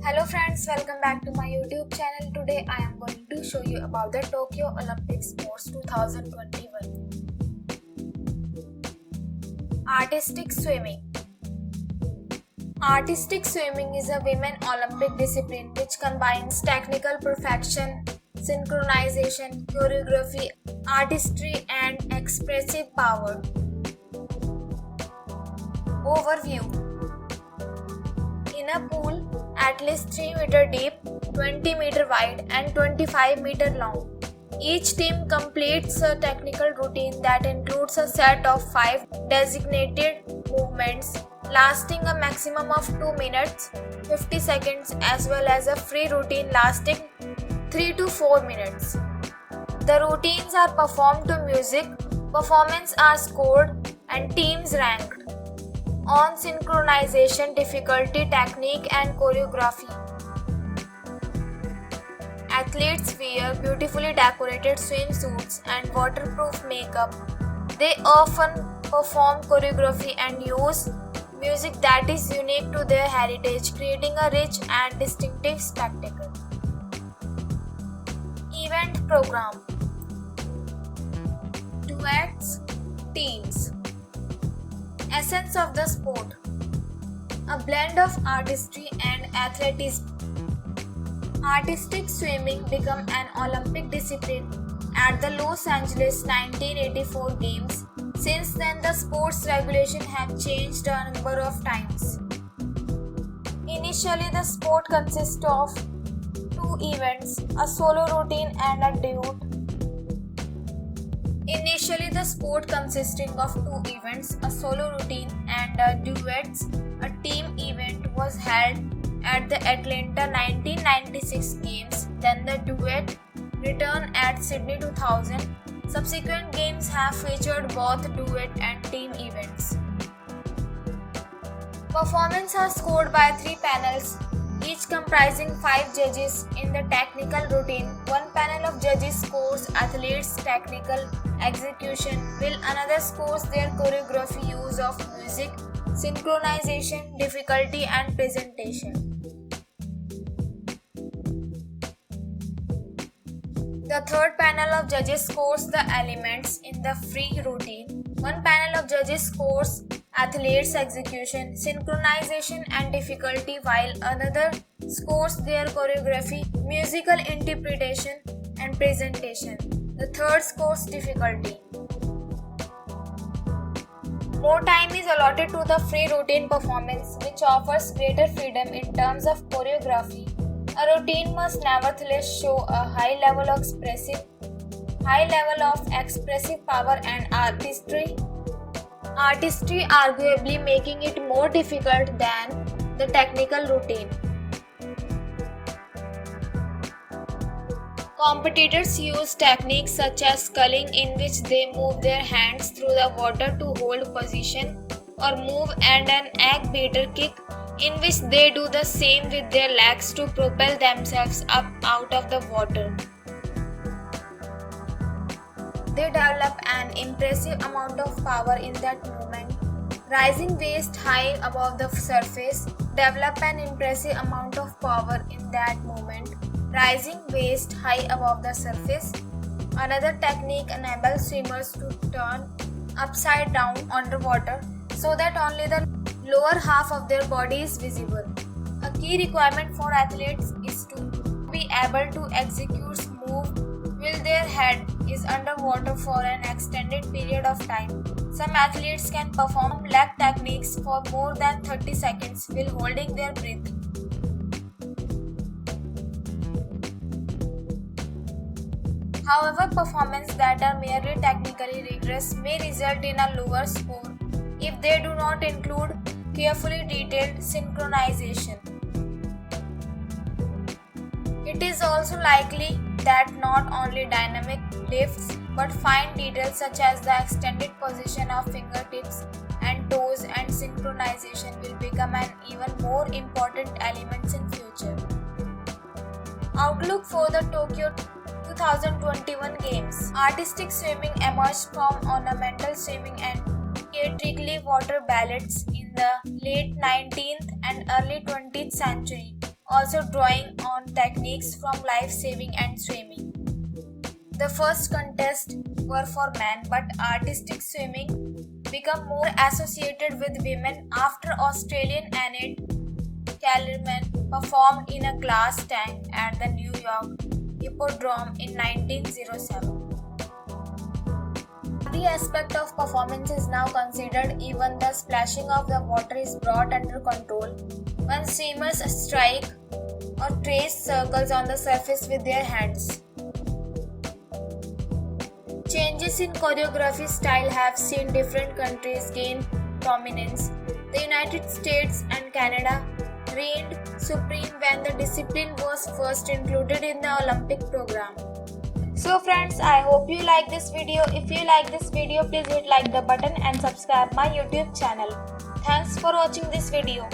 Hello friends, welcome back to my YouTube channel. Today I am going to show you about the Tokyo Olympic Sports 2021. Artistic Swimming. Artistic swimming is a women Olympic discipline which combines technical perfection, synchronization, choreography, artistry and expressive power. Overview. In a pool at least 3 meter deep, 20 meter wide and 25 meter long, each team completes a technical routine that includes a set of 5 designated movements lasting a maximum of 2 minutes 50 seconds as well as a free routine lasting 3 to 4 minutes. The routines are performed to music, performances are scored and teams ranked on synchronization, difficulty, technique and choreography. Athletes wear beautifully decorated swimsuits and waterproof makeup. They often perform choreography and use music that is unique to their heritage, creating a rich and distinctive spectacle. Event program. Duets, teams. Essence of the sport. A blend of artistry and athleticism. Artistic swimming became an Olympic discipline at the Los Angeles 1984 Games. Since then, the sports regulation have changed a number of times. Initially, the sport consists of 2 events, a solo routine and a duet. Initially, the sport consisting of 2 events, a solo routine and a duets. A team event was held at the Atlanta 1996 Games, then the duet returned at Sydney 2000. Subsequent games have featured both duet and team events. Performances are scored by 3 panels, each comprising 5 judges in the technical routine. One panel of judges scores athletes' technical execution, while another scores their choreography, use of music, synchronization, difficulty and presentation. The third panel of judges scores the elements in the free routine. One panel of judges scores athletes' execution, synchronization and difficulty, while another scores their choreography, musical interpretation and presentation. The third scores difficulty. More time is allotted to the free routine performance, which offers greater freedom in terms of choreography. A routine must nevertheless show a high level of expressive power and artistry arguably making it more difficult than the technical routine. Competitors use techniques such as sculling, in which they move their hands through the water to hold position, or move, and an egg beater kick, in which they do the same with their legs to propel themselves up out of the water. They develop an impressive amount of power in that movement. Rising waist high above the surface, develop an impressive amount of power in that movement. Rising waist high above the surface. Another technique enables swimmers to turn upside down underwater so that only the lower half of their body is visible. A key requirement for athletes is to be able to execute move while their head is underwater for an extended period of time. Some athletes can perform leg techniques for more than 30 seconds while holding their breath. However, performances that are merely technically rigorous may result in a lower score if they do not include carefully detailed synchronization. It is also likely that not only dynamic lifts but fine details such as the extended position of fingertips and toes and synchronization will become an even more important element in future. Outlook for the Tokyo 2021 Games. Artistic swimming emerged from ornamental swimming and theatrically water ballads in the late 19th and early 20th century. also drawing on techniques from life saving and swimming. The first contests were for men, but artistic swimming became more associated with women after Australian Enid Kellerman performed in a glass tank at the New York Hippodrome in 1907. The aspect of performance is now considered. Even the splashing of the water is brought under control when swimmers strike or trace circles on the surface with their hands. Changes in choreography style have seen different countries gain prominence. The United States and Canada reigned supreme when the discipline was first included in the Olympic program. So friends, I hope you like this video. If you like this video, please hit like the button and subscribe my YouTube channel. Thanks for watching this video.